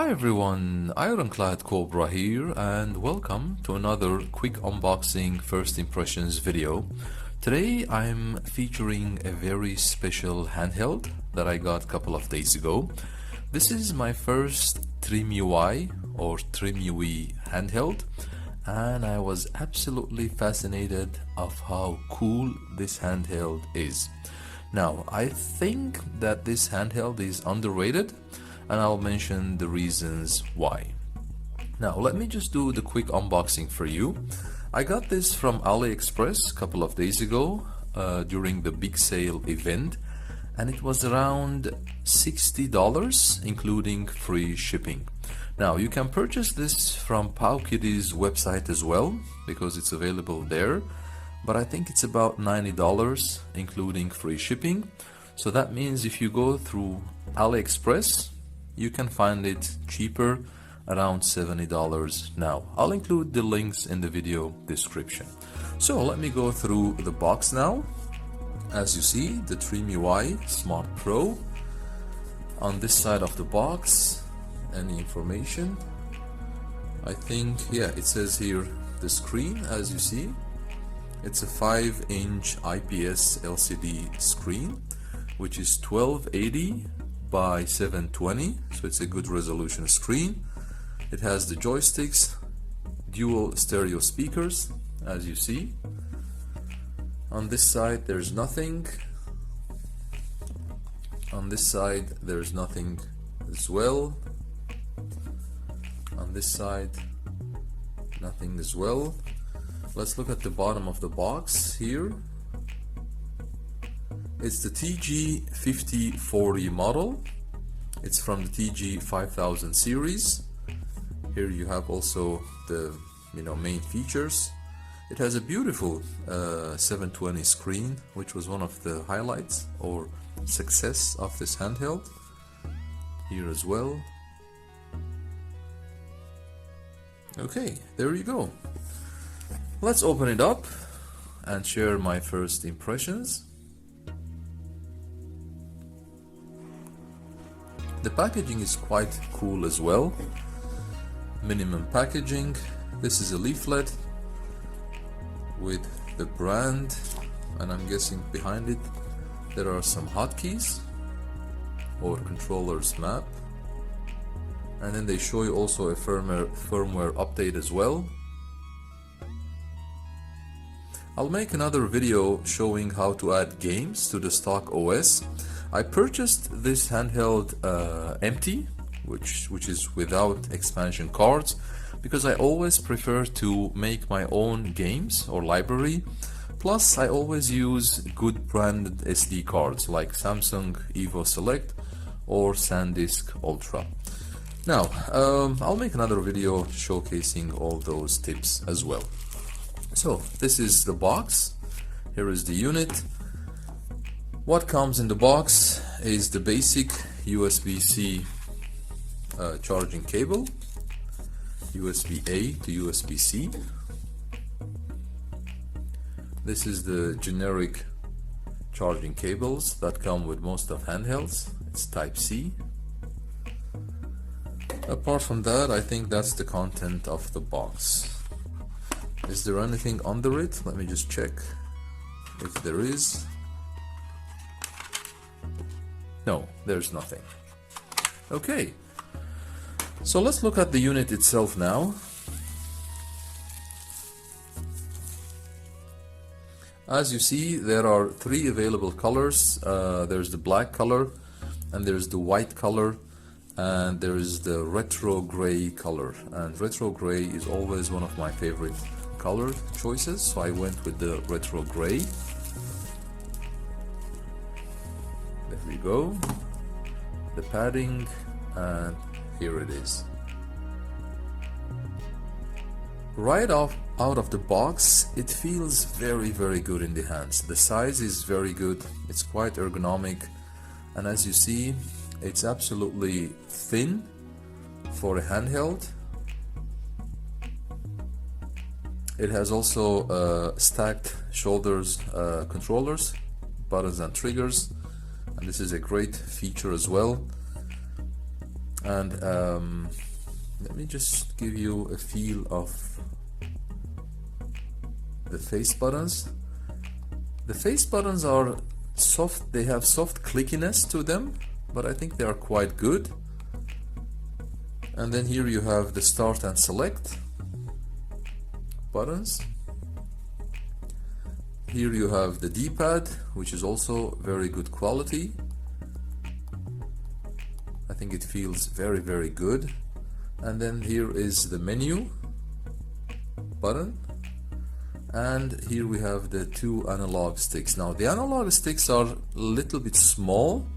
Hi everyone, Ironclad Cobra here and welcome to another quick unboxing first impressions video. Today I'm featuring a very special handheld that I got a couple of days ago. This is my first TRIMUI or TRIMUI handheld and I was absolutely fascinated of how cool this handheld is. Now I think that this handheld is underrated and I'll mention the reasons why. Now let me just do the quick unboxing for you. I got this from AliExpress a couple of days ago during the big sale event, and it was around $60 including free shipping. Now you can purchase this from Powkitty's website as well because it's available there, but I think it's about $90 including free shipping. So that means if you go through AliExpress you can find it cheaper, around $70 now. I'll include the links in the video description. So let me go through the box now. As you see, the TRIMUI Smart Pro. On this side of the box, any information? I think, yeah, it says here the screen. As you see, it's a 5-inch IPS LCD screen, which is 1280 by 720, so it's a good resolution screen. It has the joysticks, dual stereo speakers, as you see. On this side there's nothing. On this side there's nothing as well. On this side nothing as well. Let's look at the bottom of the box here. It's the TG5040 model. It's from the TG5000 series. Here you have also the main features. It has a beautiful 720 screen, which was one of the highlights or success of this handheld. Here as well. Okay, there you go. Let's open it up and share my first impressions. The packaging is quite cool as well. Minimum packaging. This is a leaflet with the brand, and I'm guessing behind it there are some hotkeys or controller's map, and then they show you also a firmware update as well. I'll make another video showing how to add games to the stock OS. I purchased this handheld empty, which is without expansion cards, because I always prefer to make my own games or library. Plus I always use good branded SD cards like Samsung Evo Select or SanDisk Ultra. Now I'll make another video showcasing all those tips as well. So this is the box. Here is the unit. What comes in the box is the basic USB-C charging cable, USB-A to USB-C. This is the generic charging cables that come with most of handhelds. It's Type-C. Apart from that, I think that's the content of the box. Is there anything under it? Let me just check if there is. No, there's nothing. Okay, so let's look at the unit itself now. As you see, there are 3 available colors. There's the black color, and there's the white color, and there is the retro gray color. And retro gray is always one of my favorite color choices, so I went with the retro gray. There we go, the padding, and here it is. Right out of the box, it feels very good in the hands. The size is very good, it's quite ergonomic, and as you see, it's absolutely thin for a handheld. It has also stacked shoulders controllers, buttons and triggers, and this is a great feature as well. And let me just give you a feel of the face buttons. The face buttons are soft, they have soft clickiness to them, but I think they are quite good. And then here you have the start and select buttons. Here you have the D-pad, which is also very good quality. I think it feels very, very good. And then here is the menu button. And here we have the two analog sticks. Now the analog sticks are a little bit small,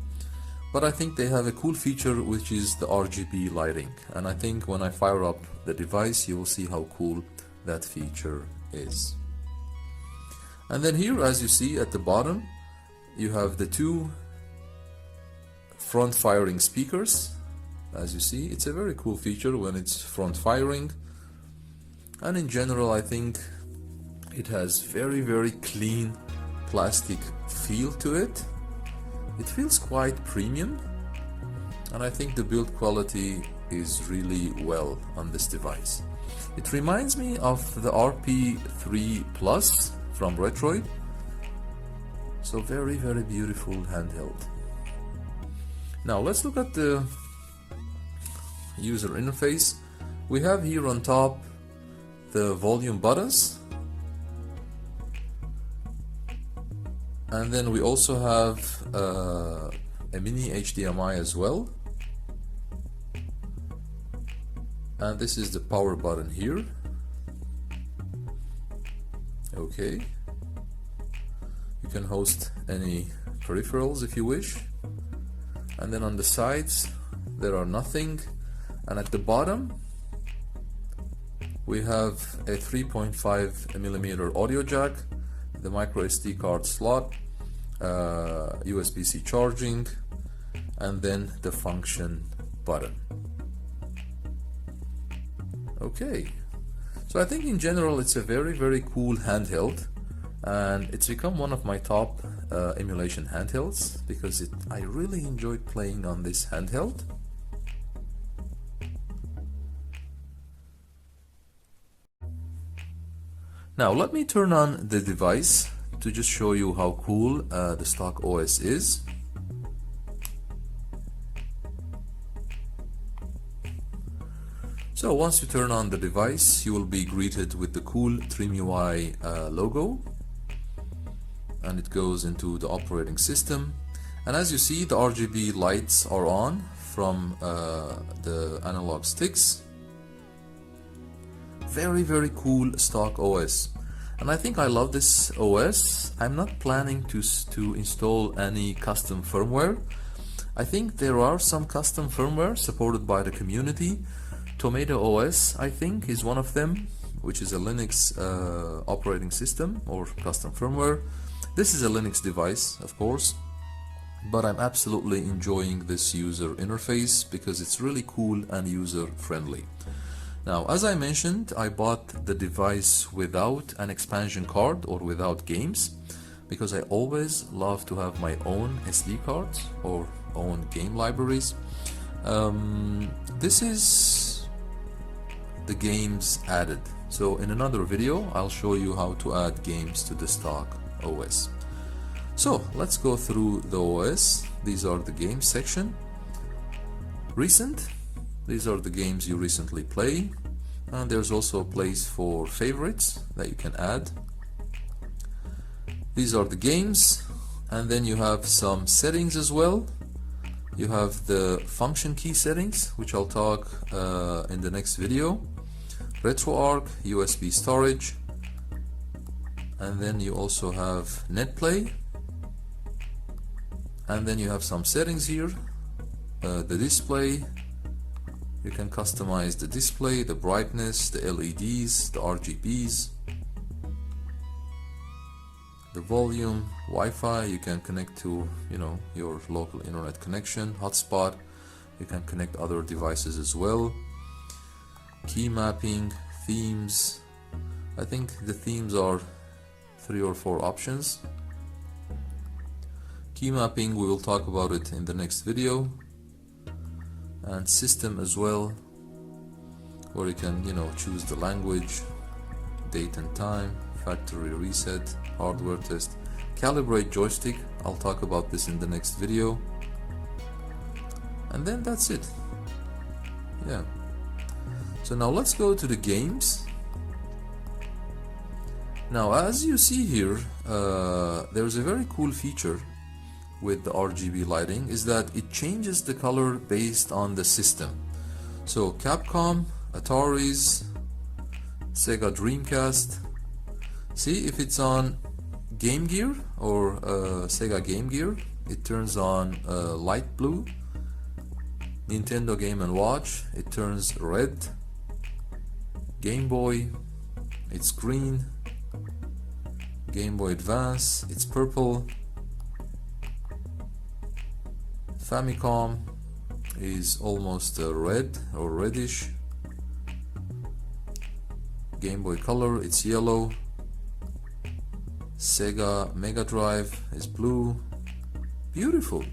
but I think they have a cool feature, which is the RGB lighting. And I think when I fire up the device, you will see how cool that feature is. And then here, as you see at the bottom, you have the two front firing speakers. As you see, it's a very cool feature when it's front firing. And in general, I think it has very, very clean plastic feel to it. It feels quite premium, and I think the build quality is really well on this device. It reminds me of the RP3 Plus from Retroid. So very, very beautiful handheld. Now let's look at the user interface. We have here on top the volume buttons, and then we also have a mini HDMI as well, and this is the power button here. Okay, you can host any peripherals if you wish. And then on the sides there are nothing, and at the bottom we have a 3.5mm audio jack, the micro SD card slot, USB-C charging, and then the function button. Okay, so I think in general it's a very, very cool handheld, and it's become one of my top emulation handhelds because I really enjoyed playing on this handheld. Now let me turn on the device to just show you how cool the stock OS is. So once you turn on the device, you will be greeted with the cool TRIMUI logo, and it goes into the operating system. And as you see, the RGB lights are on from the analog sticks. Very, very cool stock OS, and I think I love this OS. I'm not planning to install any custom firmware. I think there are some custom firmware supported by the community. Tomato OS, I think, is one of them, which is a Linux operating system or custom firmware. This is a Linux device, of course, but I'm absolutely enjoying this user interface because it's really cool and user friendly. Now, as I mentioned, I bought the device without an expansion card or without games because I always love to have my own SD cards or own game libraries. This is the games added. So in another video, I'll show you how to add games to the stock OS. So let's go through the OS. These are the games section. Recent. These are the games you recently play, and there's also a place for favorites that you can add. These are the games, and then you have some settings as well. You have the function key settings, which I'll talk in the next video. RetroArch, USB storage, and then you also have NetPlay, and then you have some settings here. The display. You can customize the display, the brightness, the LEDs, the RGBs, the volume, Wi-Fi. You can connect to, your local internet connection, hotspot. You can connect other devices as well. Key mapping, themes. I think the themes are 3 or 4 options. Key mapping, we will talk about it in the next video. and system as well, where you can choose the language, date and time, factory reset, hardware test, calibrate joystick. I'll talk about this in the next video, and then that's it. Yeah, so now let's go to the games. Now as you see here, there's a very cool feature with the RGB lighting, is that it changes the color based on the system. So Capcom, Atari's, Sega Dreamcast, see if it's on Game Gear or Sega Game Gear, it turns on light blue. Nintendo Game & Watch, it turns red. Game Boy, it's green. Game Boy Advance, it's purple. Famicom is almost red or reddish. Game Boy Color, it's yellow. Sega Mega Drive is blue. Beautiful.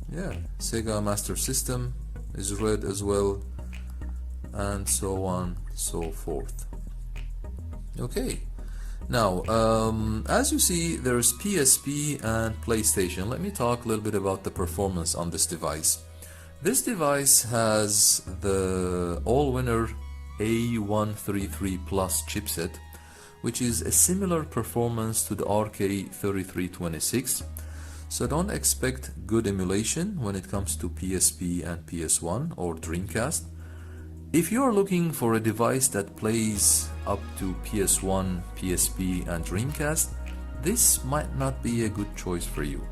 Yeah, Sega Master System is red as well, and so on, so forth. Okay, now as you see, there's PSP and PlayStation. Let me talk a little bit about the performance on this device. This device has the Allwinner A133 Plus chipset, which is a similar performance to the RK3326. So don't expect good emulation when it comes to PSP and PS1 or Dreamcast. If you are looking for a device that plays up to PS1, PSP and Dreamcast, this might not be a good choice for you.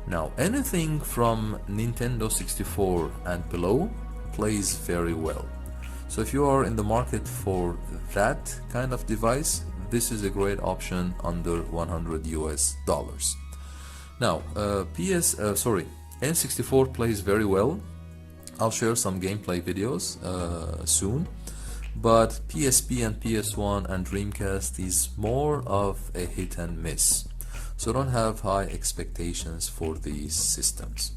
Now anything from Nintendo 64 and below plays very well. So if you are in the market for that kind of device, this is a great option under $100 US. Now N64 plays very well. I'll share some gameplay videos soon, but PSP and PS1 and Dreamcast is more of a hit and miss, so don't have high expectations for these systems.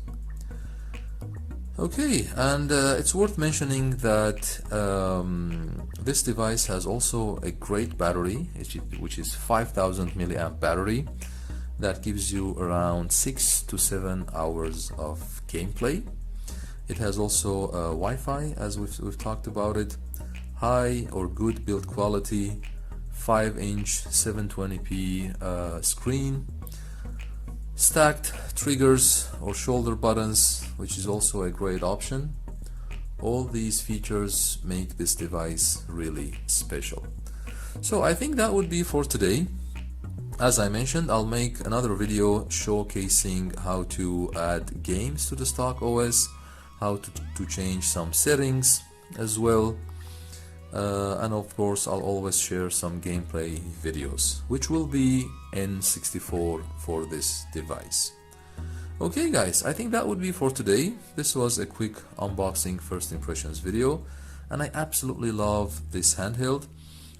Okay, and it's worth mentioning that this device has also a great battery, which is 5000 milliamp battery that gives you around 6 to 7 hours of gameplay. It has also Wi-Fi, as we've talked about it, high or good build quality, 5-inch 720p screen, stacked triggers or shoulder buttons, which is also a great option. All these features make this device really special. So I think that would be for today. As I mentioned, I'll make another video showcasing how to add games to the stock OS, how to change some settings as well, and of course I'll always share some gameplay videos, which will be N64 for this device. Okay guys, I think that would be for today. This was a quick unboxing first impressions video, and I absolutely love this handheld.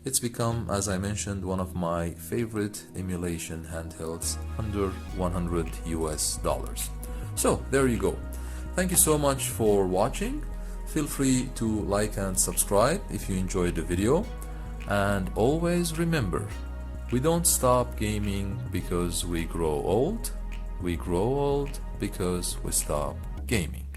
It's become, as I mentioned, one of my favorite emulation handhelds under $100 US. So there you go. Thank you so much for watching. Feel free to like and subscribe if you enjoyed the video, and always remember, we don't stop gaming because we grow old. We grow old because we stop gaming.